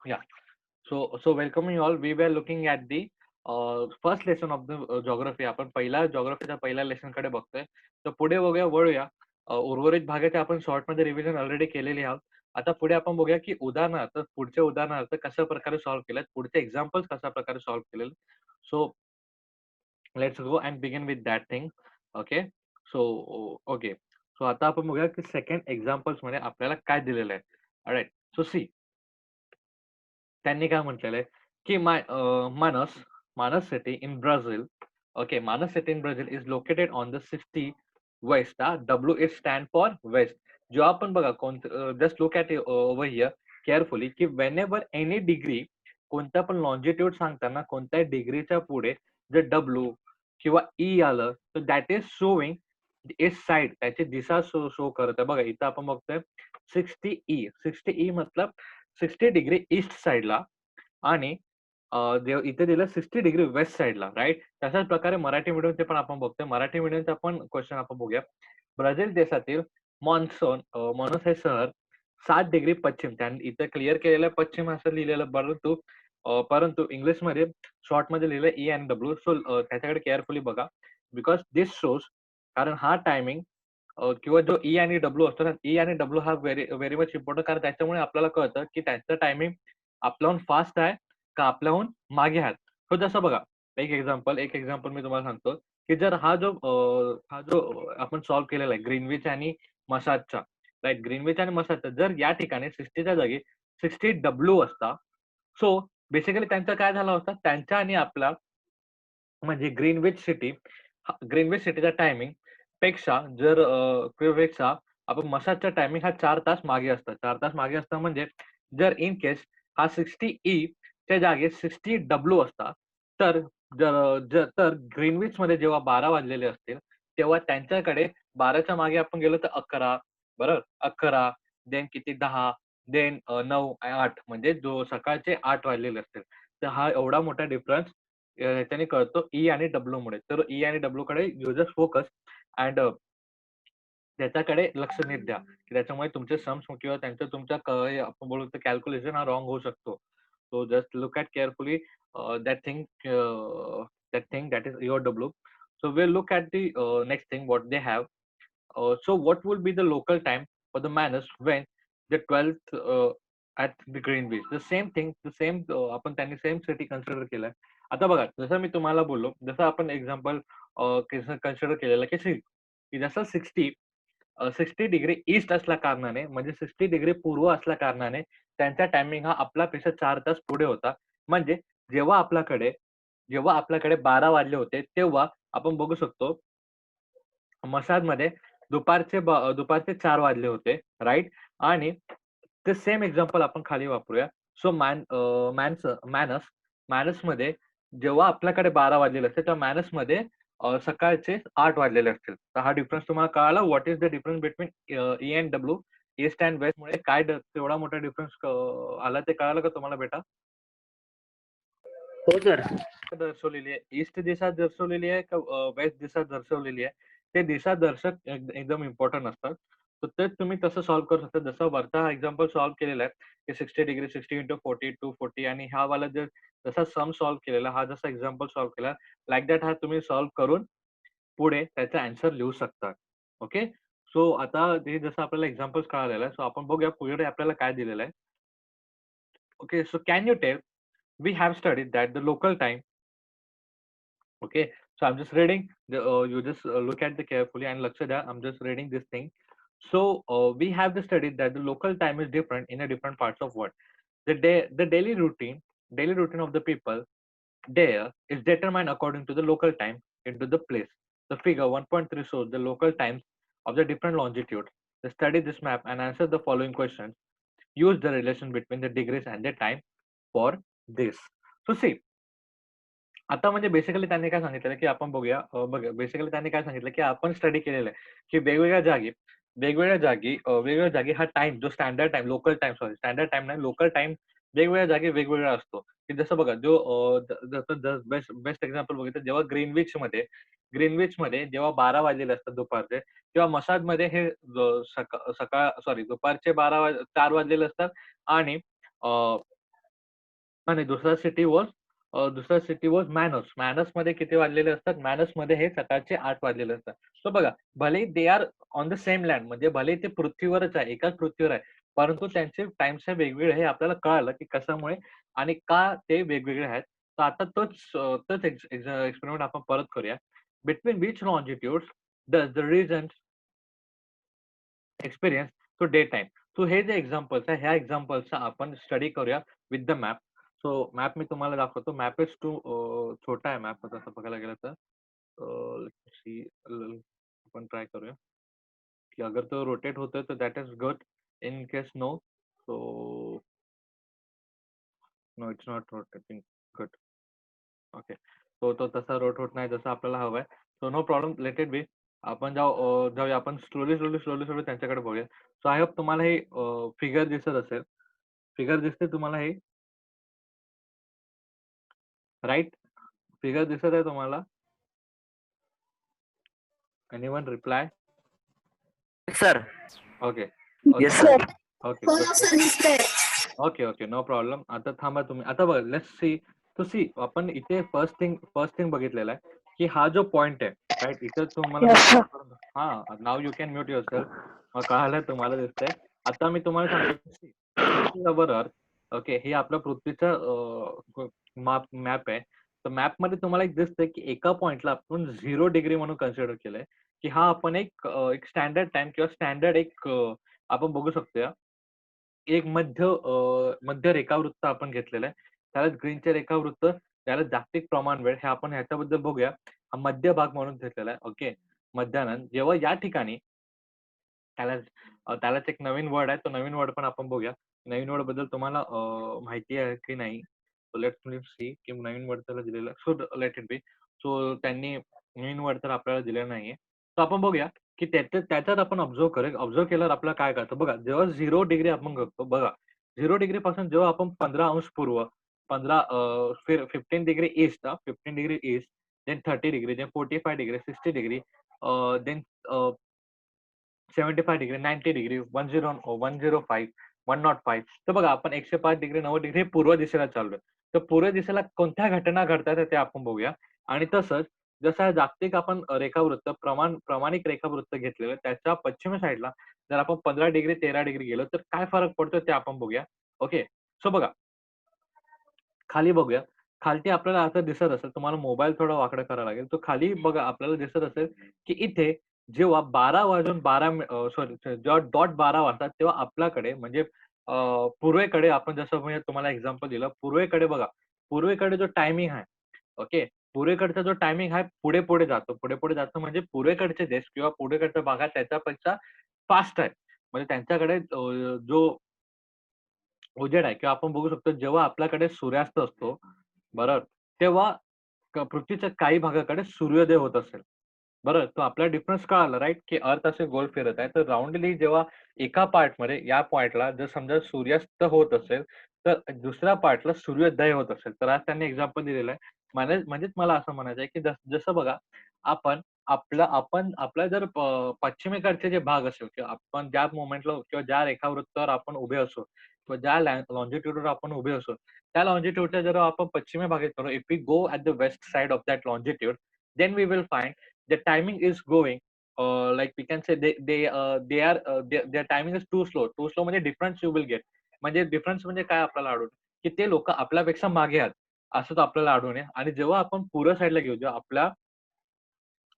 Yeah. So welcoming you all. We were looking at the first lesson of the geography. आपण पहिला geographyचा पहिला lesson कडे बघतोय. तर पुढे बघूया वळूया. उर्वरित भागाचे आपण शॉर्ट मध्ये रिव्हिजन ऑलरेडी केलेली आहोत. आता पुढे आपण बघूया की उदाहरणार्थ पुढचे उदाहरणार्थ कशा प्रकारे सॉल्व्ह केलेत, पुढचे एक्झाम्पल्स कशा प्रकारे सॉल्व्ह केलेले. So let's go and begin with that thing. Okay. So okay. So आता आपण बघूया की सेकंड एक्झाम्पल्स मध्ये आपल्याला काय दिलेलं आहे. ऑलराईट. सो सी त्यांनी काय म्हटलेलं आहे, की Manaus Manaus city in Brazil. Okay, Manaus city in Brazil is located on the 60 west. W is stand for west. जेव्हा आपण बघा just look at over here carefully की वेन एव्हर एनी डिग्री कोणता पण लॉन्जिट्यूड सांगताना कोणत्याही डिग्रीच्या पुढे जर डब्ल्यू किंवा ई आलं तर that is showing east side, त्याची दिशा शो करत आहे. बघा इथं आपण बघतोय 60 ई मतलब 60 डिग्री ईस्ट साइडला आणि इथे दिलं 60 डिग्री वेस्ट साइडला, राईट. तशाच प्रकारे मराठी मीडियमचे पण आपण बघतोय. मराठी मीडियमचा पण क्वेश्चन आपण बघूया. ब्राझील देशातील मॉन्स हे शहर 7 डिग्री पश्चिम, त्यांनी इथे क्लिअर केलेलं आहे पश्चिम असं लिहिलेलं, परंतु इंग्लिशमध्ये शॉर्टमध्ये लिहिलं ई आणि डब्ल्यू. सो त्याच्याकडे केअरफुली बघा बिकॉज दिस शोज, कारण हा टायमिंग किंवा जो ई आणि डब्ल्यू असतो ना, ई आणि डब्ल्यू हा व्हेरी व्हेरी मच इम्पॉर्टंट, कारण त्याच्यामुळे आपल्याला कळतं की त्यांचं टायमिंग आपल्याहून फास्ट आहे का आपल्याहून मागे आहेत. तो जसं बघा, एक एक्झाम्पल मी तुम्हाला सांगतो की जर हा जो आपण सॉल्व्ह केलेला आहे ग्रीनविच आणि मसाजचा, राईट. ग्रीनविच आणि मसाजचा जर या ठिकाणी 60च्या जागी 60 डब्ल्यू असता, सो बेसिकली त्यांचा काय झाला होता, त्यांचा आणि आपला म्हणजे ग्रीनविच सिटीचा टायमिंग पेक्षा पेक्षा आपण मसाजचा टायमिंग हा 4 तास मागे असतं. 4 तास मागे असतं म्हणजे जर इन केस हा 60 ई च्या जागी 60 डब्ल्यू असता, तर तर ग्रीनविचमध्ये जेव्हा 12 वाजलेले असतील, तेव्हा त्यांच्याकडे 12च्या मागे आपण गेलो तर 11, बरोबर? 11 देन किती 10 देन 9, 8 म्हणजे जो सकाळचे 8 वाजलेले असतील. तर हा एवढा मोठा डिफरन्स ह्याच्याने कळतो ई आणि डब्ल्यू मुळे. तर ई आणि डब्ल्यू कडे यू जस्ट फोकस अँड त्याच्याकडे लक्ष नीट द्या, की त्याच्यामुळे तुमचे सम्स किंवा त्यांचं तुमच्या आपण बोलू तर कॅल्क्युलेशन हा रॉंग होऊ शकतो. So just look at carefully that thing that is your W. So we'll look at the next thing what they have. So what will be the local time for the manners when the 12th at the Greenwich? The same thing, the same आपण त्यांनी same city consider केलाय. आता बघा जसं मी तुम्हाला बोललो, जसं आपण एक्झाम्पल कन्सिडर केलेलं की जसं 60 डिग्री ईस्ट असल्या कारणाने म्हणजे 60 डिग्री पूर्व असल्या कारणाने त्यांचा टायमिंग हा आपल्यापेक्षा 4 तास पुढे होता. म्हणजे जेव्हा आपल्याकडे जेव्हा आपल्याकडे 12 वाजले होते, तेव्हा आपण बघू शकतो मसाजमध्ये दुपारचे 4 वाजले होते, राइट. आणि ते सेम एक्झाम्पल आपण खाली वापरूया. सो मॅनसमध्ये जेव्हा आपल्याकडे 12 वाजलेले असते, तेव्हा मॅनसमध्ये सकाळचे 8 वाजलेले असतील. तर हा डिफरन्स तुम्हाला कळाला. What is the difference between E and W, east and वेस्टमुळे काय तेवढा मोठा डिफरन्स आला ते कळालं का तुम्हाला बेटा? हो सर. दर्शवलेली आहे, ईस्ट दिशा दर्शवलेली आहे का वेस्ट दिशा दर्शवलेली आहे, ते दिशा दर्शक एकदम इम्पॉर्टंट असतात. तर ते तुम्ही तसं सॉल्व्ह करू शकता. जसं वरचा एक्झाम्पल सॉल्व्ह केलेला आहे की 60 डिग्री 60 इंटू 40 240, आणि हा वाला जर जसा सम सॉल्व्ह केलेला, हा जसा एक्झाम्पल सॉल्व्ह केला, लाईक दॅट हा तुम्ही सॉल्व्ह करून पुढे त्याचा आन्सर लिहू शकता. ओके. सो आता हे जसं आपल्याला एक्झाम्पल्स कळालेलं आहे, सो आपण बघूया पुढे आपल्याला काय दिलेलं आहे. Okay. So can you tell, we have studied that the local time. Okay, so I'm just reading. You just look at the carefully and Lakshada. I'm just reading this thing. So we have the study that the local time is different in a different parts of world. The daily routine of the people there is determined according to the local time into the place. The figure 1.3 shows the local times of the different longitudes. Study this map and answer the following questions. Use the relation between the degrees and the time for this. So see, आता म्हणजे basically त्यांनी काय सांगितलेलं, की आपण बघूया. बघा basically त्यांनी काय सांगितलं, की आपण स्टडी केलेलं आहे, की वेगवेगळ्या जागी हा टाईम जो स्टँडर्ड टाईम नाही, लोकल टाईम वेगवेगळ्या जागी वेगवेगळा असतो. की जसं बघा जसं बेस्ट बेस्ट एक्झाम्पल बघितलं, जेव्हा ग्रीनविचमध्ये जेव्हा 12 वाजलेले असतात दुपारचे, तेव्हा मसाजमध्ये हे सकाळ सॉरी दुपारचे 4 वाजलेले असतात आणि नाही, दुसरा सिटी वॉज मॅनस. मॅनस मध्ये किती वाजलेले असतात? मॅनस मध्ये हे सकाळचे 8 वाजलेले असतात. सो बघा, भलेही they are on the same land, म्हणजे भलेही ते पृथ्वीवरच आहे, एकाच पृथ्वीवर आहे. परंतु त्यांचे टाइम्स हे वेगवेगळे, हे आपल्याला कळालं की कशामुळे आणि का ते वेगवेगळे आहेत. तर आता तोच एक्सपेरिमेंट आपण परत करूया. Between which longitudes does the region experience two day time. So हे जे एक्झाम्पल्स आहे, ह्या एक्झाम्पल्सचा आपण स्टडी करूया with the map. So map मी तुम्हाला दाखवतो. मॅप इज टू छोटा आहे मॅप तसं बघायला गेलं तर. सी आपण ट्राय करूया की अगर तो रोटेट होतोय तर that is good. In case no, so no it's not rotating good. Okay. तो तसा रोट होत नाही जसं आपल्याला हवंय. So no problem, let it be. आपण जाऊया आपण स्लोली त्यांच्याकडे बघूया. सो आय होप तुम्हाला हे फिगर दिसत असेल. फिगर दिसते तुम्हाला हे? राइट? फिगर दिसत आहे तुम्हाला? Anyone reply? Sir. Okay. Yes okay. Sir. Okay, हो गुड. सर दिसतंय. ओके. No problem. आता थांबा तुम्ही. आता बघा, लेट्स सी. टू सी आपण इथे फर्स्ट थिंग बघितलेला आहे, की हा जो पॉइंट आहे, राइट? इथे तुम्हाला Yes, sir. हां, now you can mute yourself. कळालं, तुम्हाला दिसतंय. आता मी तुम्हाला सांगतो, दिस इज अवर अर्थ. ओके. हे आपल्या पृथ्वीचं मॅप आहे. तर मॅपमध्ये तुम्हाला एक दिसतंय, की एका पॉइंटला आपण 0 डिग्री म्हणून कन्सिडर केलंय, की हा आपण एक स्टँडर्ड टाईम किंवा स्टँडर्ड आपण बघू शकतो. एक मध्य रेखावृत्त आपण घेतलेलं आहे. त्याला ग्रीनचे रेखावृत्त, त्याला जागतिक प्रमाण वेळ, हे आपण ह्याच्याबद्दल बघूया. हा मध्य भाग म्हणून घेतलेला आहे. ओके. मध्यानंद जेव्हा या ठिकाणी त्यालाच एक नवीन वर्ड आहे. तो नवीन वर्ड पण आपण बघूया. नवीन वर्ड बद्दल तुम्हाला माहिती आहे की नाही? सो लेट्स सी की नवीन वर्ड त्याला दिलेला. So let it B. So त्यांनी नवीन वर्ड तर आपल्याला दिलेला नाहीये. तर आपण बघूया की त्याच्यात आपण ऑब्झर्व्ह केल्यावर आपल्याला काय कळतं. बघा, जेव्हा 0 डिग्री आपण करतो बघा, 0 डिग्री पासून जेव्हा आपण 15 अंश पूर्व, 15 degree east, 15 degree east, then 30 degree, then 45 degree, 60 degree, then 75 degree, 90 degree, 105, 105. तर बघा, आपण 105 डिग्री, 90 डिग्री हे पूर्व दिशेला चाललोय. तर पूर्व दिशेला कोणत्या घटना घडतात ते आपण बघूया. आणि तसंच जसं जागतिक आपण रेखावृत्त, प्रामाणिक रेखावृत्त घेतलेलं, त्याच्या पश्चिम साईडला जर आपण 15 डिग्री, 13 डिग्री गेलो तर काय फरक पडतो ते आपण बघूया. ओके. सो बघा, खाली बघूया. खालती आपल्याला असं दिसत असेल, तुम्हाला मोबाईल थोडा वाकडा करावा लागेल. तो खाली बघा, आपल्याला दिसत असेल, की इथे जेव्हा 12 वाजून 12 सॉरी, जेव्हा डॉट 12 वाजतात, तेव्हा आपल्याकडे म्हणजे पूर्वेकडे आपण जसं मी तुम्हाला एक्झाम्पल दिलं, पूर्वेकडे बघा, पूर्वेकडे जो टायमिंग आहे, ओके. पूर्वेकडचा जो टायमिंग आहे, पुढे-पुढे जातो. पुढे-पुढे जातो म्हणजे पूर्वेकडचे देश किंवा पूर्वेकडचा भाग आहे त्याच्यापेक्षा फास्ट आहे. म्हणजे त्यांच्याकडे जो उजेड आहे किंवा आपण बघू शकतो जेव्हा आपल्याकडे सूर्यास्त असतो, बरोबर, तेव्हा पृथ्वीच्या काही भागाकडे सूर्योदय होत असेल. बरं, तो आपला डिफरन्स कळाला, राइट? की अर्थ असे गोल फिरत आहे. तर राउंडली जेव्हा एका पार्टमध्ये या पॉइंटला जर समजा सूर्यास्त होत असेल, तर दुसऱ्या पार्टला सूर्योदय होत असेल. तर आज त्यांनी एक्झाम्पल दिलेलं आहे. म्हणजेच मला असं म्हणायचं आहे, की जसं बघा, आपण आपला जर पश्चिमेकडचे जे भाग असेल किंवा आपण ज्या मोमेंटला किंवा ज्या रेखावृत्तावर आपण उभे असू किंवा ज्या लॉन्जिट्यूडवर आपण उभे असू, त्या लॉन्जिट्यूडच्या जर आपण पश्चिमी भागात करू, if we go at the west side of that longitude, then we will find the timing is going, like we can say their timing is too slow. Too slow म्हणजे difference you will get. म्हणजे difference म्हणजे काय आपल्याला आढळून, की ते लोक आपल्यापेक्षा मागे आहेत असंच आपल्याला आढळून आहे. आणि जेव्हा आपण पूर्व साईडला घेऊ, जेव्हा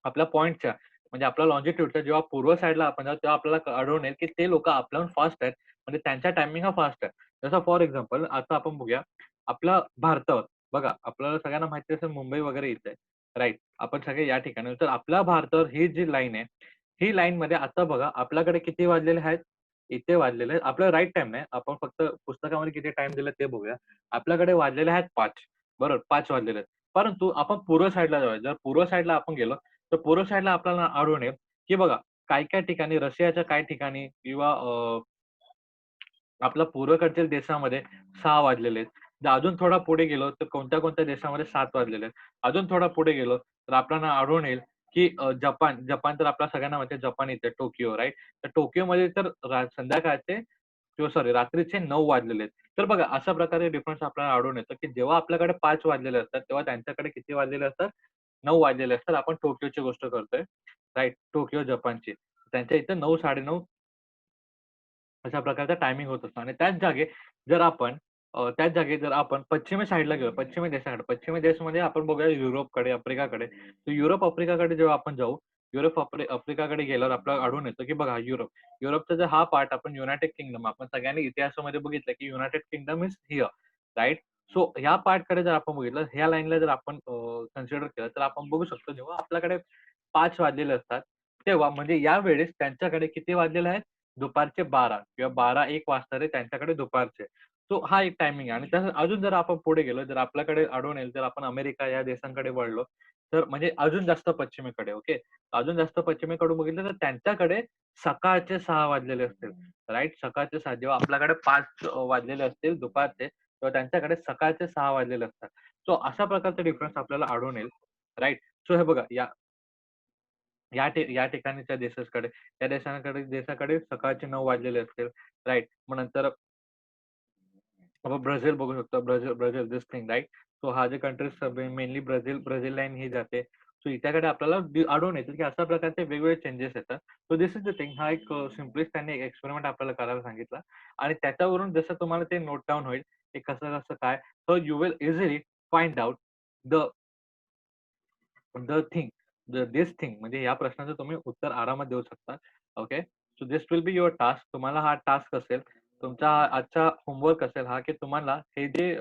आपल्या पॉइंटच्या म्हणजे आपल्या लॉन्जिट्यूडच्या जेव्हा पूर्व साईडला आपण जाऊ, तेव्हा आपल्याला आढळून येईल की ते लोक आपल्याहून फास्ट आहेत. म्हणजे त्यांचा टायमिंग हा फास्ट आहे. जसं फॉर एक्झाम्पल आता आपण बघूया आपला भारतावर. बघा, आपल्याला सगळ्यांना माहिती असेल मुंबई वगैरे इथे, राईट? आपण सगळे या ठिकाणी. तर आपल्या भारतावर ही जी लाईन आहे, ही लाईनमध्ये आता बघा आपल्याकडे किती वाजलेले आहेत? इथे वाजलेले आहेत. आपलं राईट टाईम नाही. आपण फक्त पुस्तकामध्ये किती टाईम दिला ते बघूया. आपल्याकडे वाजलेले आहेत 5. बरोबर, 5 वाजलेले आहेत. परंतु आपण पूर्व साईडला जाऊया. जर पूर्व साईडला आपण गेलो, तर पूर्व साईडला आपल्याला आढळून येईल, की बघा काही-काही ठिकाणी रशियाच्या काही ठिकाणी किंवा आपल्या पूर्वेकडच्या देशामध्ये 6 वाजलेले आहेत. जर अजून थोडा पुढे गेलो, तर कोणत्या-कोणत्या देशामध्ये 7 वाजलेले आहेत. अजून थोडा पुढे गेलो, तर आपल्याला आढळून येईल, की जपान तर आपल्या सगळ्यांना माहिती आहे, जपान इथे टोकियो, राइट? तर टोकियोमध्ये तर संध्याकाळचे किंवा सॉरी रात्रीचे 9 वाजलेले आहेत. तर बघा अशा प्रकारे डिफरन्स आपल्याला आढळून येतो, की जेव्हा आपल्याकडे 5 वाजलेले असतात, तेव्हा त्यांच्याकडे किती वाजलेले असतात? 9 वाजलेले असतात. आपण टोकियोची गोष्ट करतोय, राइट? टोकियो, जपानची. त्यांच्या इथे 9, 9:30 अशा प्रकारचा टायमिंग होत असतो आणि त्याच जागी जर आपण पश्चिमी साइडला गेलो, पश्चिमी देशाकडे, पश्चिमी देशमध्ये आपण बघूया युरोपकडे, आफ्रिकाकडे. तर युरोप, आफ्रिकाकडे जेव्हा आपण जाऊ, आफ्रिकाकडे गेल्यावर आपल्याला आढळून येतं, की बघा युरोपचा जर हा पार्ट आपण युनायटेड किंगडम आपण सगळ्यांनी इतिहासामध्ये बघितलं, की United kingdom is here, right? So ह्या पार्टकडे जर आपण बघितलं, ह्या लाईनला जर आपण कन्सिडर केलं, तर आपण बघू शकतो जेव्हा आपल्याकडे 5 वाजलेले असतात, तेव्हा म्हणजे यावेळेस त्यांच्याकडे किती वाजलेले आहेत? दुपारचे 12 किंवा 12-1 वाजता रे त्यांच्याकडे दुपारचे. सो हा एक टायमिंग आहे आणि तसंच अजून जर आपण पुढे गेलो, जर आपल्याकडे आढळून येईल, जर आपण अमेरिका या देशांकडे वळलो, तर म्हणजे अजून जास्त पश्चिमेकडे, ओके. अजून जास्त पश्चिमेकडून बघितलं तर त्यांच्याकडे सकाळचे 6 वाजलेले असतील, राइट? सकाळचे 6 जेव्हा आपल्याकडे 5 वाजलेले असतील दुपारचे, तेव्हा त्यांच्याकडे सकाळचे 6 वाजलेले असतात. सो अशा प्रकारचा डिफरन्स आपल्याला आढळून येईल, राइट? सो हे बघा या ठिकाणीच्या देशाकडे सकाळचे 9 वाजलेले असतील, राइट. मग नंतर आपण ब्राझील बघू शकतो. ब्राझील दिस थिंग राइट. सो हा जे कंट्रीज मेनली ब्राझील लाईन ही जाते. सो इत्याकडे आपल्याला आढळून येतील, की अशा प्रकारचे वेगवेगळे चेंजेस येतात. So this is the thing. हा एक सिम्पलिस्ट त्यांनी एक एक्सपेरिमेंट आपल्याला करायला सांगितला आणि त्याच्यावरून जसं तुम्हाला ते नोट डाउन होईल, की कसं-कसं काय, so you will easily find out the the thing this thing म्हणजे या प्रश्नाचं तुम्ही उत्तर आरामात देऊ शकता. Okay. So this will be your task. तुम्हाला हा टास्क असेल. तुमचा आजचा होमवर्क असेल हा, की तुम्हाला हे जे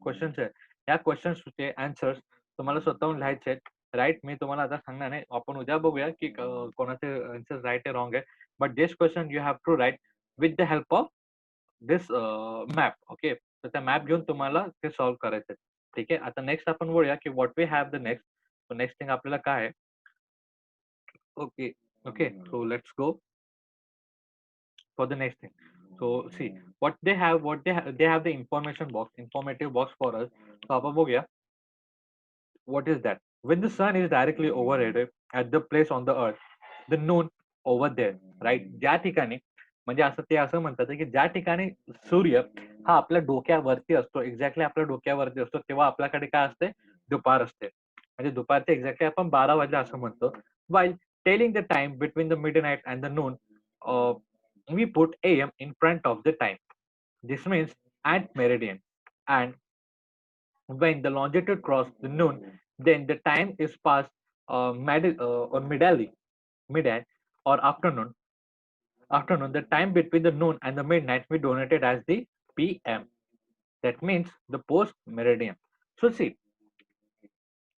क्वेशन्स आहेत, या क्वेशन्सचे आन्सर्स तुम्हाला स्वतःहून लिहायचे आहेत. राइट. मी तुम्हाला आता सांगणार नाही. आपण उद्या बघूया, की कोणाचे आन्सर राइट आहे, रॉंग आहे. But this question you have to write with the help of this map. Okay. तर त्या मॅप घेऊन तुम्हाला ते सॉल्व्ह करायचं आहे. ठीक आहे. आता नेक्स्ट आपण बोलूया, की what we have the next. Next thing आपल्याला काय आहे? Okay, okay. So let's go for the next thing. So see they have the informative box for us. So आपण बघूया what is that? When the sun is directly overhead at the place on the earth, the noon over there, right? ज्या ठिकाणी म्हणजे ते असं म्हणतात, की ज्या ठिकाणी सूर्य हा आपल्या डोक्यावरती असतो, एक्झॅक्टली आपल्या डोक्यावरती असतो, तेव्हा आपल्याकडे काय असते? दुपार असते. म्हणजे दुपारचे एक्झॅक्टली आपण 12 वाजले असं म्हणतो. While telling the time between the midnight and the noon, uh, we put AM in front of the time. This means at meridian. And when the longitude crosses the noon, then the time is past or midday or afternoon. The time between the noon and the midnight we donated as the PM. That means the post meridian. So see,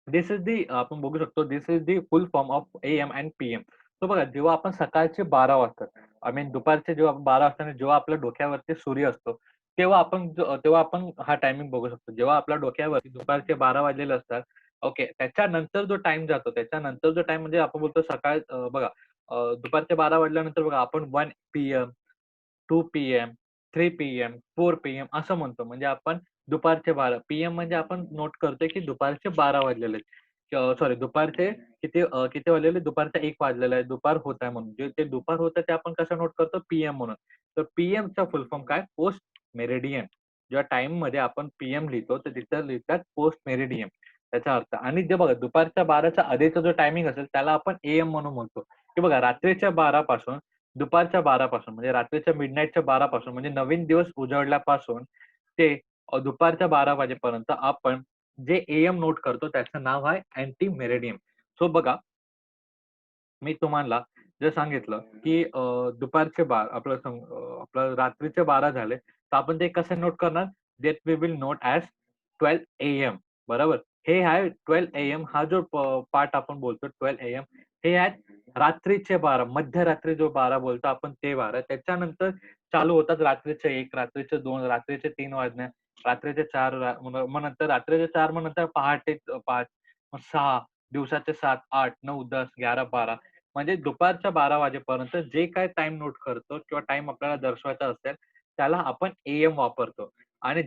this is the आपण बघू शकतो this is the full form of AM and PM. तो बघा जेव्हा आपण सकाळचे 12 वाजता I mean दुपारचे जेव्हा 12 वाजता जेव्हा आपल्या डोक्यावरती सूर्य असतो, तेव्हा आपण हा टायमिंग बघू शकतो. जेव्हा आपल्या डोक्यावरती दुपारचे 12 वाजलेले असतात, ओके. त्याच्यानंतर जो टाईम जातो, त्याच्यानंतर जो टाईम म्हणजे आपण बोलतो सकाळ बघा दुपारचे 12 वाजल्यानंतर बघा आपण 1 PM 2 PM, 3 PM, 4 PM असं म्हणतो. म्हणजे आपण दुपारचे 12 PM म्हणजे आपण नोट करतोय, की दुपारचे 12 वाजलेले आहेत. सॉरी दुपारचे किती वाजलेले? दुपारचा 1 वाजलेला आहे. दुपार होत आहे म्हणून. जे ते दुपार होतं ते आपण कसं नोट करतो? PM म्हणून. तर PMचा फुल फॉर्म काय? Post meridian. जेव्हा टाईममध्ये आपण PM लिहितो, तर तिथं लिहितात पोस्ट मेरिडियन त्याचा अर्थ. आणि जे बघा दुपारच्या 12च्या आधीचा जो टायमिंग असेल त्याला आपण AM म्हणून म्हणतो, की बघा रात्रीच्या 12 पासून दुपारच्या 12 पासून म्हणजे रात्रीच्या मिडनाईटच्या 12 पासून म्हणजे नवीन दिवस उजाडल्यापासून ते दुपारच्या 12 वाजेपर्यंत आपण जे AM नोट करतो त्याचं नाव आहे अँटी मेरिडियन. सो बघा, मी तुम्हाला जे सांगितलं, की दुपारचे आपलं रात्रीचे 12 झाले, तर आपण ते कसे नोट करणार? That we will note as 12 AM बरोबर. हे आहे 12 AM हा जो पार्ट आपण बोलतो 12 AM हे आहेत रात्रीचे 12 मध्यरात्री जो 12 बोलतो आपण ते 12. त्याच्यानंतर चालू होतात रात्रीचे 1, रात्रीचे 2, रात्रीचे 3 वाजणे, रात्रीचे 4 मग नंतर रात्रीचे 4 मग नंतर पहाटे 5, मग 6, दिवसाचे 7, 8, 9, 10, 11, 12 म्हणजे दुपारच्या 12 वाजेपर्यंत जे काही टाईम नोट करतो किंवा टाईम आपल्याला दर्शवायचा असेल, त्याला आपण AM वापरतो. आणि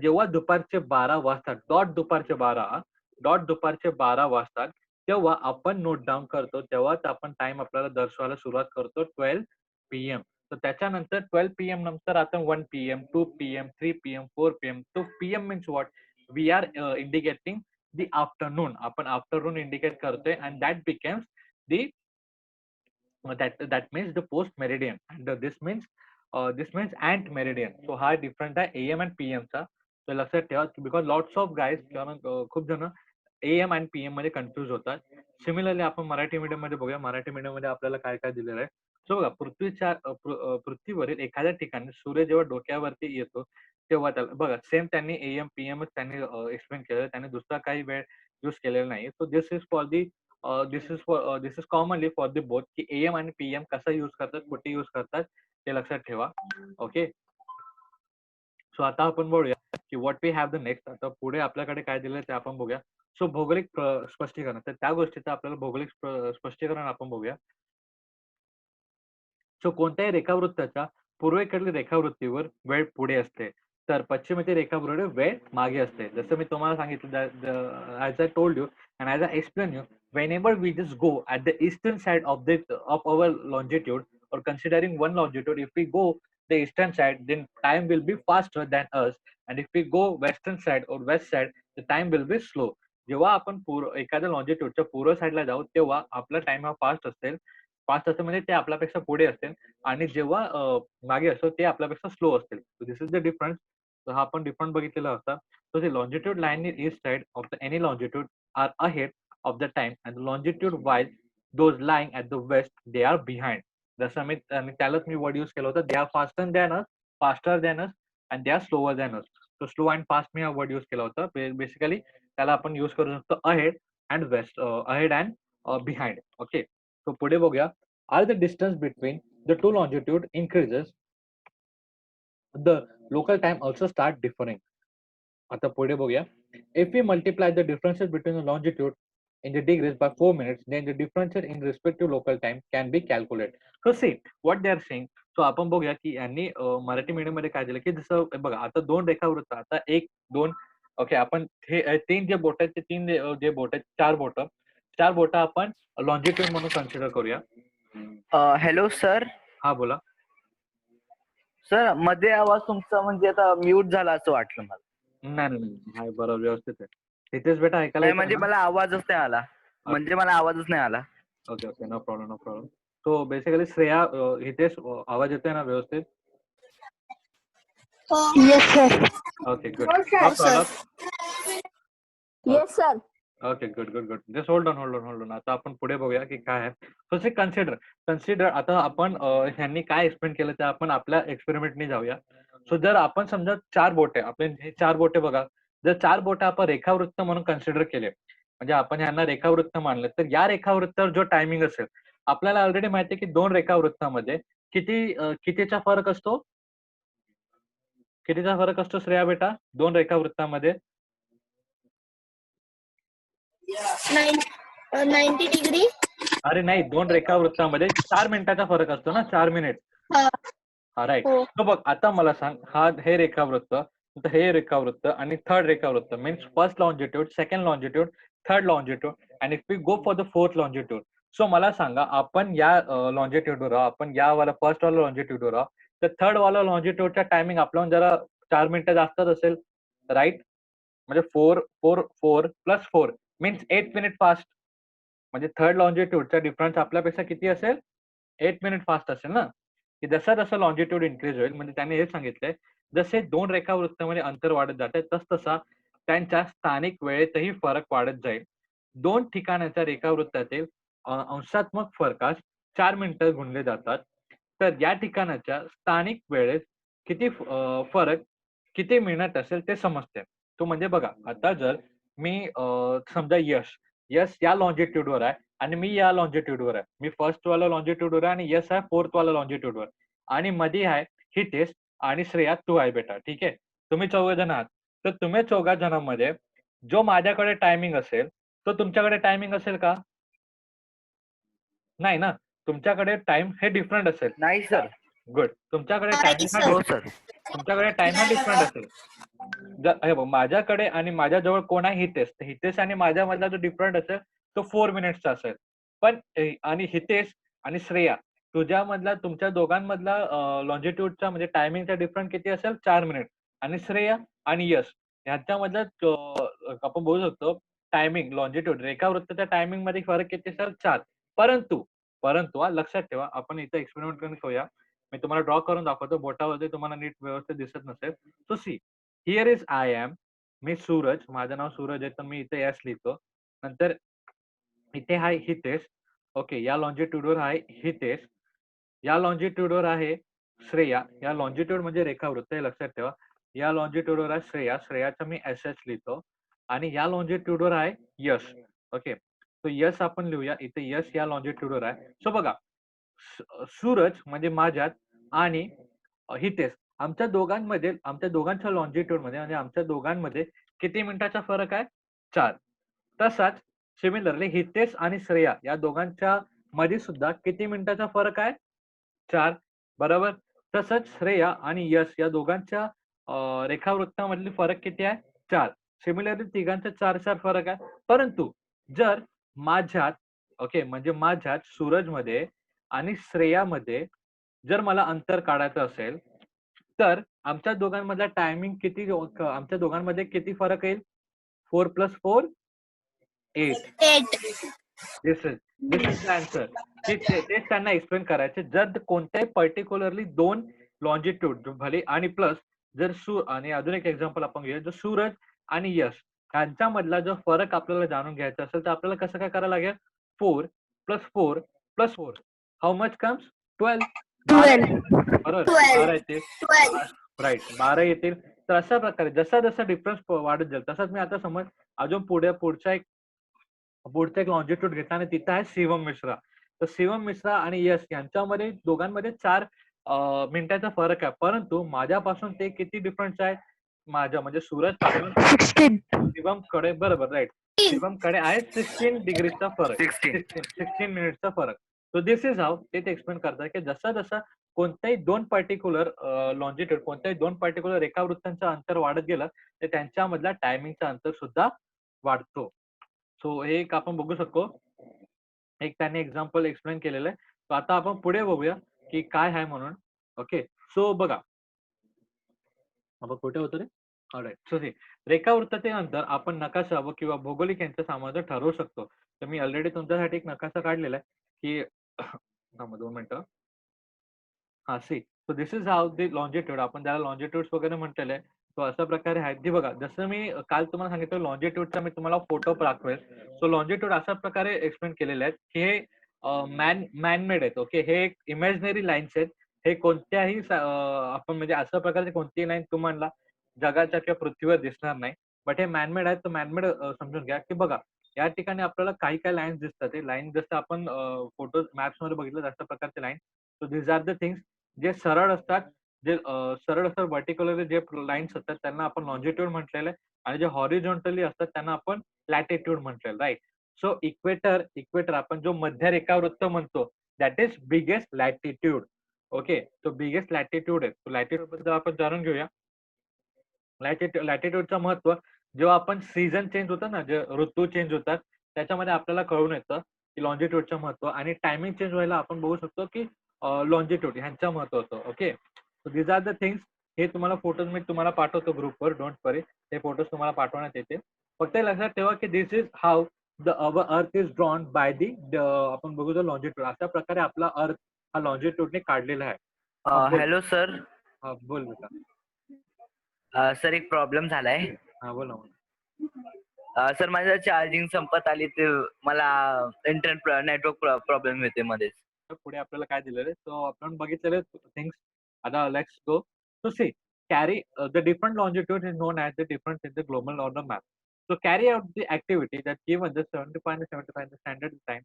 जेव्हा दुपारचे 12 वाजतात, डॉट दुपारचे 12 वाजतात, तेव्हा आपण नोट डाउन करतो. तेव्हाच आपण टाईम आपल्याला दर्शवायला सुरुवात करतो 12 PM. तर त्याच्यानंतर 12 PM नंतर आता 1 PM, 2 PM, 3 PM, 4 PM. तो PM means what? We are indicating the afternoon. आपण आफ्टरनून इंडिकेट करतोय and that becomes the that means the post meridian and this means ant meridian. So हा different आहे AM and PM चा. तर लक्षात ठेवा because lots of guys किंवा खूप जण AM आणि PM मध्ये कन्फ्युज होतात. सिमिलरली आपण मराठी मीडियम मध्ये बघूया. मराठी मीडियम मध्ये आपल्याला काय काय दिलेलं आहे. सो बघा पृथ्वीवरील एखाद्या ठिकाणी सूर्य जेव्हा डोक्यावरती येतो तेव्हा त्याला बघा सेम त्यांनी AM PM त्यांनी एक्सप्लेन केलं. त्यांनी दुसरा काही वेळ यूज केलेला नाही. So this is for the this is commonly for the both की AM आणि PM कसा यूज करतात, कुठे यूज करतात ते लक्षात ठेवा. ओके. सो आता आपण बोलूया की what we have the next. आता पुढे आपल्याकडे काय दिलं ते आपण बघूया. सो भौगोलिक स्पष्टीकरण. तर त्या गोष्टीचं आपल्याला भौगोलिक स्पष्टीकरण आपण बघूया. सो कोणत्याही रेखावृत्ताच्या पूर्वेकडील रेखावृत्तीवर वेळ पुढे असते तर पश्चिमेतील रेखावृत्तीवर वेळ मागे असते. जसं मी तुम्हाला सांगितलं as I told you and as I explain you whenever we just go at the eastern side of our longitude or considering one longitude, if we go the eastern side then time will be faster than us, and if we go western side or west side the time will be slow. जेव्हा आपण एखाद्या लॉन्जिट्यूडच्या पूर्व साईडला जाऊ तेव्हा आपला time हा fast असेल. फास्ट असेल म्हणजे ते आपल्यापेक्षा पुढे असेल आणि जेव्हा मागे असतो ते आपल्यापेक्षा स्लो असतील. This is the difference. तर हा आपण डिफरन्स बघितलेला होता. So the longitude line in east side of the any longitude are ahead of the time and the longitude while those lying at the west they are behind. जसं मी त्यालाच मी word use केला होता. they are faster than us and they are slower than us. so slow and fast मी हा word use केला होता. Basically त्याला आपण use करू शकतो ahead and west, ahead and behind. Okay. So पुढे बघूया. Are the distance between the two longitude increases the local time also start differing. आता पुढे बघूया. If we multiply the differences between the longitude in the degrees by 4 minutes, then the differences in respective local time can be calculated. So see what they are saying. So आपण बघूया की यांनी Marathi medium मध्ये काय दिलं की जसं बघा आता दोन रेखावृत्त आता 1 2 ओके आपण हे तीन जे बोट आहेत ते तीन जे बोट आहेत चार बोट आपण लॉन्जिट्यूड म्हणून कन्सिडर करूया. Hello sir. हा बोला. सर मध्ये आवाज तुमचा म्हणजे आता म्यूट झाला असं वाटलं मला. नाही हाय बरोबर व्यवस्थित आहे. तिथेच बेटा ऐकायला नाही येतं म्हणजे ना? मला आवाजच नाही आला. म्हणजे मला आवाजच नाही आला. Okay okay no problem. तो बेसिकली श्रेया इथेच आवाज येतोय ना व्यवस्थित? Yes, sir. Okay good. Yes, sir. Yes, sir. Okay good. Just hold on. आता आपण पुढे बघूया की काय आहे. फर्स्ट कन्सिडर आता आपण ह्यांनी काय एक्सप्लेन केलं ते आपण आपल्या एक्सपेरिमेंटने जाऊया. सो जर आपण समजा 4 बोटे आपले हे 4 बोटे बघा. जर 4 बोटे आपण रेखावृत्त म्हणून कन्सिडर केले म्हणजे आपण ह्यांना रेखावृत्त मानले तर या रेखावृत्तावर जो टायमिंग असेल आपल्याला ऑलरेडी माहिती आहे की 2 रेखावृत्तामध्ये कितीचा फरक असतो? कितीचा फरक असतो श्रेया बेटा 2 रेखावृत्तामध्ये? 90 degree. अरे नाही 2 रेखावृत्तामध्ये 4 मिनिटाचा फरक असतो ना 4 मिनिट. हा राईट. हो. तो बघ आता मला सांग हे रेखावृत्त आणि थर्ड रेखावृत्त means first longitude second longitude third longitude and if we go for the fourth longitude. So मला सांगा आपण या लॉन्जिट्यूडवर आहोत आपण या वाला फर्स्ट वाला लॉन्जिट्यूडवर आहोत तर थर्ड वाला लॉन्जिट्यूडचा टायमिंग आपल्याहून जरा 4 मिनिटं जास्तच असेल राईट. म्हणजे 4 प्लस 4 मीन्स 8 मिनिट फास्ट. म्हणजे थर्ड लॉन्जिट्यूडचा डिफरन्स आपल्यापेक्षा किती असेल? 8 मिनिट फास्ट असेल ना. की जसं लॉन्जिट्यूड इन्क्रीज होईल म्हणजे त्यांनी हे सांगितलंय जसे 2 रेखावृत्तामध्ये अंतर वाढत जाते तसा त्यांच्या स्थानिक वेळेतही फरक वाढत जाईल. 2 ठिकाणाच्या रेखावृत्तातील अंशात्मक फरकास 4 मिनिटं गुणले जातात. तर या ठिकाणाच्या स्थानिक वेळेत किती फरक किती मिनिट असेल ते समजते. तो म्हणजे बघा आता जर मी समजा यश या लॉन्जिट्यूडवर आहे आणि मी या लॉन्जिट्यूडवर आहे. मी फर्स्ट वाला लॉन्जिट्यूडवर आहे आणि यश आहे फोर्थ वाला लॉन्जिट्यूडवर आणि मध्ये आहे हितेश आणि श्रेया तू आहे बेटा. ठीक आहे. तुम्ही 4 जण आहात. तर तुम्ही 4 जणांमध्ये जो माझ्याकडे टायमिंग असेल तो तुमच्याकडे टायमिंग असेल का? नाही ना. तुमच्याकडे टाइम हे डिफरंट असेल. नाही सर. गुड. तुमच्याकडे नाही टायमिंग sir. हो सर. तुमच्याकडे टाइम हा डिफरंट असेल. हे बघ माझ्याकडे आणि माझ्याजवळ कोण आहे हितेश आणि माझ्यामधला जो डिफरंट असेल तो 4 मिनिट्सचा असेल. पण आणि हितेश आणि श्रेया तुझ्यामधला तुमच्या दोघांमधला लॉन्जिट्यूडचा म्हणजे टायमिंगचा डिफरन्स किती असेल 4 मिनिट आणि श्रेया आणि यश ह्यांच्यामधला आपण बोलू शकतो टायमिंग लॉन्जिट्यूड रेखावृत्ताच्या टायमिंग मध्ये फरक किती असेल 4. परंतु परंतु लक्षात ठेवा आपण इथं एक्सपेरिमेंट करून ठेवूया. मी तुम्हाला ड्रॉ करून दाखवतो बोटावरती तुम्हाला नीट व्यवस्थित दिसत नसेल. So see here is I am. मी सूरज, माझं नाव सूरज आहे तर मी इथे यश लिहितो. नंतर इथे आहे हितेश. ओके, या लॉन्जिट्यूडवर आहे हितेश. या लॉन्जिट्यूडवर आहे श्रेया. या लॉन्जिट्यूड म्हणजे रेखावृत्त हे लक्षात ठेवा. या लॉन्जिट्यूडवर आहे श्रेया. श्रेयाचा मी एस एच लिहितो आणि या लॉन्जिट्यूडवर आहे यश. ओके, तो यश आपण लिहूया. इथे यश या लॉन्जिट्यूडवर आहे. सो बघा सूरज म्हणजे माझ्यात आणि हितेश आमच्या दोघांमध्ये आमच्या दोघांच्या लॉन्जिट्यूड मध्ये म्हणजे आमच्या दोघांमध्ये किती मिनिटाचा फरक आहे 4. तसाच सिमिलरली हितेश आणि श्रेया या दोघांच्या मध्ये सुद्धा किती मिनिटाचा फरक आहे 4. बरोबर. तसंच श्रेया आणि यश या दोघांच्या रेखावृत्तामधील फरक किती आहे 4. सिमिलरली तिघांचा 4 फरक आहे. परंतु जर माझ्यात ओके म्हणजे माझ्यात सूरजमध्ये आणि श्रेयामध्ये जर मला अंतर काढायचं असेल तर आमच्या दोघांमधला टायमिंग किती आमच्या दोघांमध्ये किती फरक येईल 4 + 4 8. 8. दिस इज द आन्सर. तेच त्यांना एक्सप्लेन करायचे. जर कोणत्याही पर्टिक्युलरली 2 लॉन्जिट्यूड भले आणि प्लस जर आणि अजून एक एक्झाम्पल आपण घेऊया. जर सूरज आणि यश यांच्यामधला जो फरक आपल्याला जाणून घ्यायचा असेल तर आपल्याला कसं काय करायला लागेल 4 + 4 + 4 हाऊ मच कम्स 12. 12. बरोबर 12. 12 येतील. 12. राईट 12 येतील. तर अशा प्रकारे जसा जसा डिफरन्स वाढत जाईल तसाच मी आता समज अजून पुढचा एक लॉन्जिट्यूड घेतला आणि तिथं आहे शिवम मिश्रा. तर शिवम मिश्रा आणि यश यांच्यामध्ये दोघांमध्ये 4 मिनिटाचा फरक आहे. परंतु माझ्यापासून ते किती डिफरन्स आहे माझ्या म्हणजे सूरज पासून 16. शिवम कडे बरोबर राईट शिवम कडे आहे 16 डिग्रीचा फरक 16 मिनिटचा फरक. सो दिस इज हाऊ ते एक्सप्लेन करतात की जसा जसा कोणत्याही 2 पर्टिक्युलर लॉन्जिट्यूड कोणत्याही 2 पर्टिक्युलर रेखावृत्तांचं अंतर वाढत गेलं तर त्यांच्यामधला टायमिंगचा अंतर सुद्धा वाढतो. सो हे एक आपण बघू शकतो. एक त्यांनी एक्झाम्पल एक्सप्लेन केलेलं आहे. तर आता आपण पुढे बघूया की काय आहे म्हणून. ओके, सो बघा आपण कुठे होतो रे. ऑलराईट. सो रेखावृत्ताचे अंतर आपण नकाशा व किंवा भौगोलिक यांच्या साहाय्याने ठरवू शकतो. तर मी ऑलरेडी तुमच्यासाठी एक नकाशा काढलेला आहे की 2 मिनिटं. हा see so this is how the longitude आपण त्याला लॉन्जिट्यूड्स वगैरे म्हटलेलं आहे. तो अशा प्रकारे आहेत. ती बघा जसं मी काल तुम्हाला सांगितलं लॉन्जिट्यूडचा मी तुम्हाला फोटो दाखवेल. सो लॉन्जिट्यूड अशा प्रकारे एक्सप्लेन केलेले आहेत की हे मॅनमेड आहेत. ओके, हे एक इमॅजिनरी लाईन्स आहेत. हे कोणत्याही आपण म्हणजे अशा प्रकारची कोणतीही लाईन तुम्हाला जगाच्या किंवा पृथ्वीवर दिसणार नाही. बट हे मॅनमेड आहेत. तर मॅनमेड समजून घ्या की बघा या ठिकाणी आपल्याला काही काही लाईन्स दिसतात. ते लाईन जसं आपण फोटो मॅप्स मध्ये बघितलं तशा प्रकारचे line. So these are the things जे सरळ असतात व्हर्टिक्युलरली जे लाईन्स असतात त्यांना आपण लॉन्जिट्यूड म्हटलेलं आहे आणि जे हॉरिझॉन्टली असतात त्यांना आपण लॅटिट्यूड म्हटलेलं राईट. सो इक्वेटर आपण जो मध्य रेखावृत्त म्हणतो that is biggest latitude. Okay, तो बिगेस्ट लॅटिट्यूड आहे. लॅटिट्यूड बद्दल आपण जाणून घेऊया. लॅटिट्यूडचं महत्व जेव्हा आपण सीझन चेंज होतं ना जे ऋतू चेंज होतात त्याच्यामध्ये आपल्याला कळून येतं की लॉन्जिट्यूडचं महत्व आणि टायमिंग चेंज व्हायला आपण बघू शकतो की लॉन्जिट्यूड ह्यांचं महत्व होतं. Okay, so these are the things. हे तुम्हाला फोटोज मी तुम्हाला पाठवतो ग्रुपवर. डोंट वरी, हे फोटोज तुम्हाला पाठवण्यात येते. फक्त लक्षात ठेवा की this is how the earth is drawn by आपण बघू तर लॉन्जिट्यूड. अशा प्रकारे आपला अर्थ हा लॉन्जिट्यूडने काढलेला आहे. Hello sir. हा बोल बेटा. सर एक प्रॉब्लेम झालाय. हा बोला. सर माझं चार्जिंग संपत आली ते मला इंटरनेट नेटवर्क प्रॉब्लेम येते मध्येच. पुढे आपल्याला काय दिलेलं सो आपण बघितलेले थिंग्स. आता let's go to see carry the different longitude is known as the difference in the global order map. So carry out the activity that given the 75 and 75 the standard time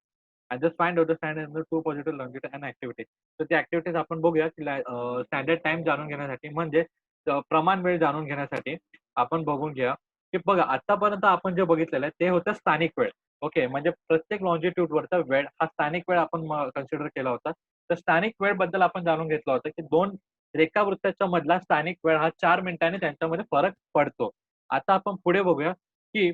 and just find out the standard in the 2 positive longitude and activity. So ती activities आपण बघूया की standard time जाणून घेण्यासाठी म्हणजे प्रमाण वेळ जाणून घेण्यासाठी आपण बघून घ्या की बघा आतापर्यंत आपण जे बघितलेलं आहे ते होतं स्थानिक वेळ. ओके, म्हणजे प्रत्येक लॉन्जिट्यूड वरचा वेळ हा स्थानिक वेळ आपण कन्सिडर केला होता. तर स्थानिक वेळ बद्दल आपण जाणून घेतलं होतं की 2 रेखावृत्ताच्या मधला स्थानिक वेळ हा 4 मिनिटांनी त्यांच्यामध्ये फरक पडतो. आता आपण पुढे बघूया की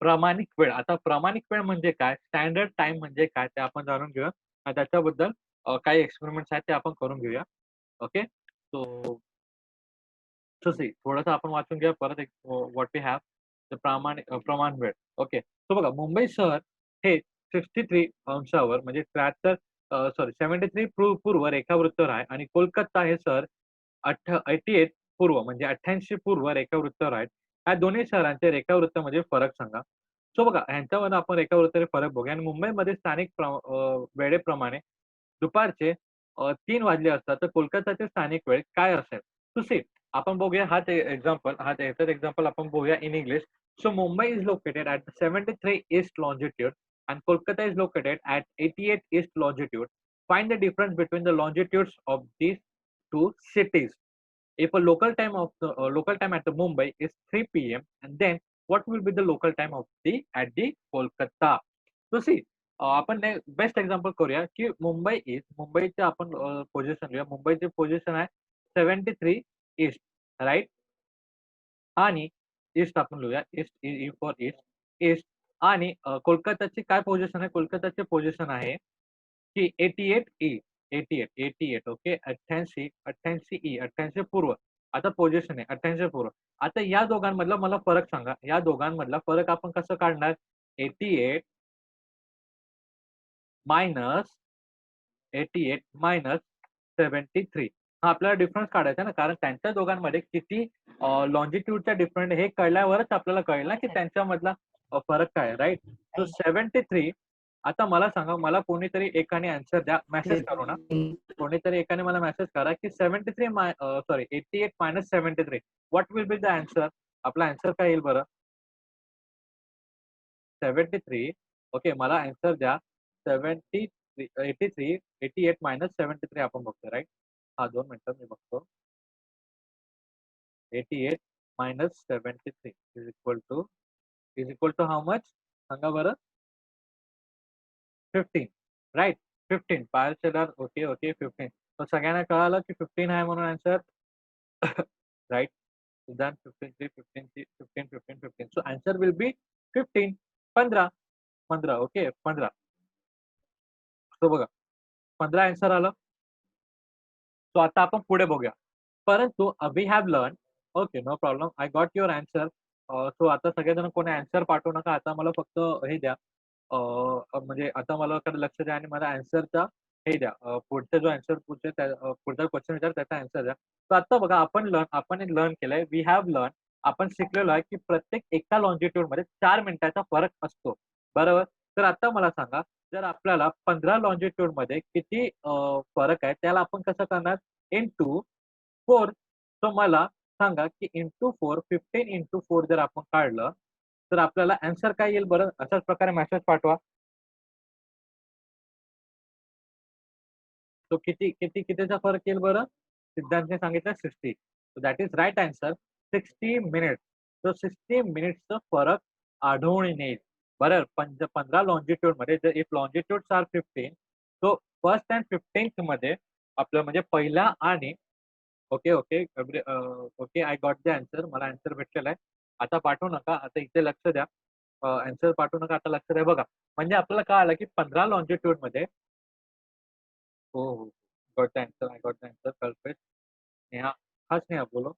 प्रामाणिक वेळ. आता प्रामाणिक वेळ म्हणजे काय, स्टँडर्ड टाइम म्हणजे काय ते आपण जाणून घेऊया. त्याच्याबद्दल काही एक्सपेरिमेंट्स आहेत ते आपण करून घेऊया. ओके. सो सी थोडंसं आपण वाचून घ्या परत एक व्हॉट वी हॅव प्रमाण वेळ. ओके. सो बघा मुंबई शहर हे 63 अंशावर म्हणजे 73 पूर्व रेखावृत्तावर आहे आणि कोलकाता हे शहर 88 पूर्व म्हणजे 88 पूर्व रेखावृत्तावर आहेत. या दोन्ही शहरांच्या रेखावृत्तामध्ये फरक सांगा. सो बघा ह्यांच्यामध्ये आपण रेखावृत्ताचे फरक बघूया आणि मुंबईमध्ये स्थानिक वेळेप्रमाणे दुपारचे 3 वाजले असतात तर कोलकाताचे स्थानिक वेळ काय असेल? टू सी आपण बघूया हाच याचाच एक्झाम्पल आपण बघूया in English. So Mumbai is located at 73 east longitude and Kolkata is located at 88 east longitude. Find the difference between the longitudes of these two cities. If a local time at the Mumbai is 3 p.m. and then what will be the local time of the at the Kolkata? So see आपण best example करूया की मुंबईचे आपण position घेऊया. मुंबईचे position आहे 73 east right आणि east आपण लिहूया ईस्ट ई फॉर ईस्ट आणि कोलकाताची काय पोझिशन आहे? कोलकाताचे पोझिशन आहे की 88 ओके 88 ई 88 पूर्व. आता पोझिशन आहे 88 पूर्व. आता या दोघांमधला मला फरक सांगा. या दोघांमधला फरक आपण कसं काढणार? 88 मायनस 73 हा आपल्याला डिफरन्स काढायचा ना कारण त्यांच्या दोघांमध्ये किती लॉन्जिट्यूडचा डिफरंट हे कळल्यावरच आपल्याला कळेल ना की त्यांच्यामधला फरक काय आहे राईट. सो 73 आता मला सांगा मला कोणीतरी एकाने आन्सर द्या मेसेज करू ना. कोणीतरी एकाने मला मेसेज करा की 88 minus 73 what will be the answer? आपला आन्सर काय येईल बरं? 73 ओके मला आन्सर द्या. 88 मायनस 73 आपण बघतो राईट. हा 2 मिनिटं मी बघतो. 88 minus 73 is equal to how much? सांगा बरं. 15 राईट. 15 पायर ओके 15. तर सगळ्यांना कळालं की 15 आहे म्हणून answer right. then 15. So answer will be 15. 15 okay 15. So बघा 15 आन्सर आलं. सो आता आपण पुढे बघूया. परंतु we have learn okay no problem I got your answer. So आता सगळेजण कोणी आन्सर पाठवू नका. आता मला फक्त हे द्या म्हणजे आता मला लक्ष द्या आणि मला आन्सरचा हे द्या पुढचा जो आन्सर पुढचा क्वेश्चन विचार त्याचा आन्सर द्या. तर आता बघा आपण लर्न केलंय वी हॅव लर्न आपण शिकलेलो आहे की प्रत्येक एका लॉन्जिट्यूड मध्ये 4 मिनिटाचा फरक असतो बरोबर. तर आता मला सांगा जर आपल्याला 15 लॉन्जिट्यूड मध्ये किती फरक आहे त्याला आपण कसं करणार? इंटू 4. सो मला सांगा की इंटू 4 15 इंटू 4 जर आपण काढलं तर आपल्याला आन्सर काय येईल बरं? अशाच प्रकारे मेसेज पाठवा. तो कितीचा फरक येईल बरं? सिद्धांतने सांगितलं 60. So that is right answer 60 minutes. तो 60 मिनिट्सचा फरक आढळून येईल बरं. 15 लॉन्जिट्यूड मध्ये जर if longitudes are 15 so first and 15th मध्ये आपलं म्हणजे पहिला आणि okay I got the answer. मला आन्सर भेटलेला आहे. आता पाठवू नका. आता इथे लक्ष द्या. आन्सर पाठवू नका. आता लक्ष द्या बघा. म्हणजे आपल्याला काय आलं की 15 लॉन्जिट्यूड मध्ये हो. Got the answer. I got the answer. Kalpesh Sneha. हा स्नेहा बोलो.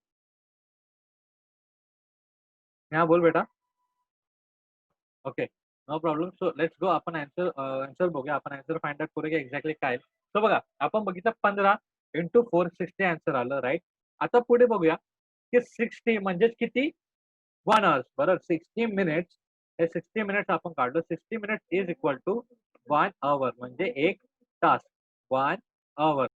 स्नेहा बोल बेटा. Okay no problem. So let's go. आपण आन्सर बघूया. आपण आन्सर फाइंड आउट करूया एक्झॅक्टली काय. सो बघा आपण बघितलं 15 इंटू 4 60 आन्सर आलं राईट. आता पुढे बघूया की 60 म्हणजेच किती? 1 आवर्स बरोबर. 60 मिनिट्स हे 60 मिनिट्स आपण काढलं. 60 मिनिट्स इज इक्वल टू 1 आवर म्हणजे 1 तास. 1 आवर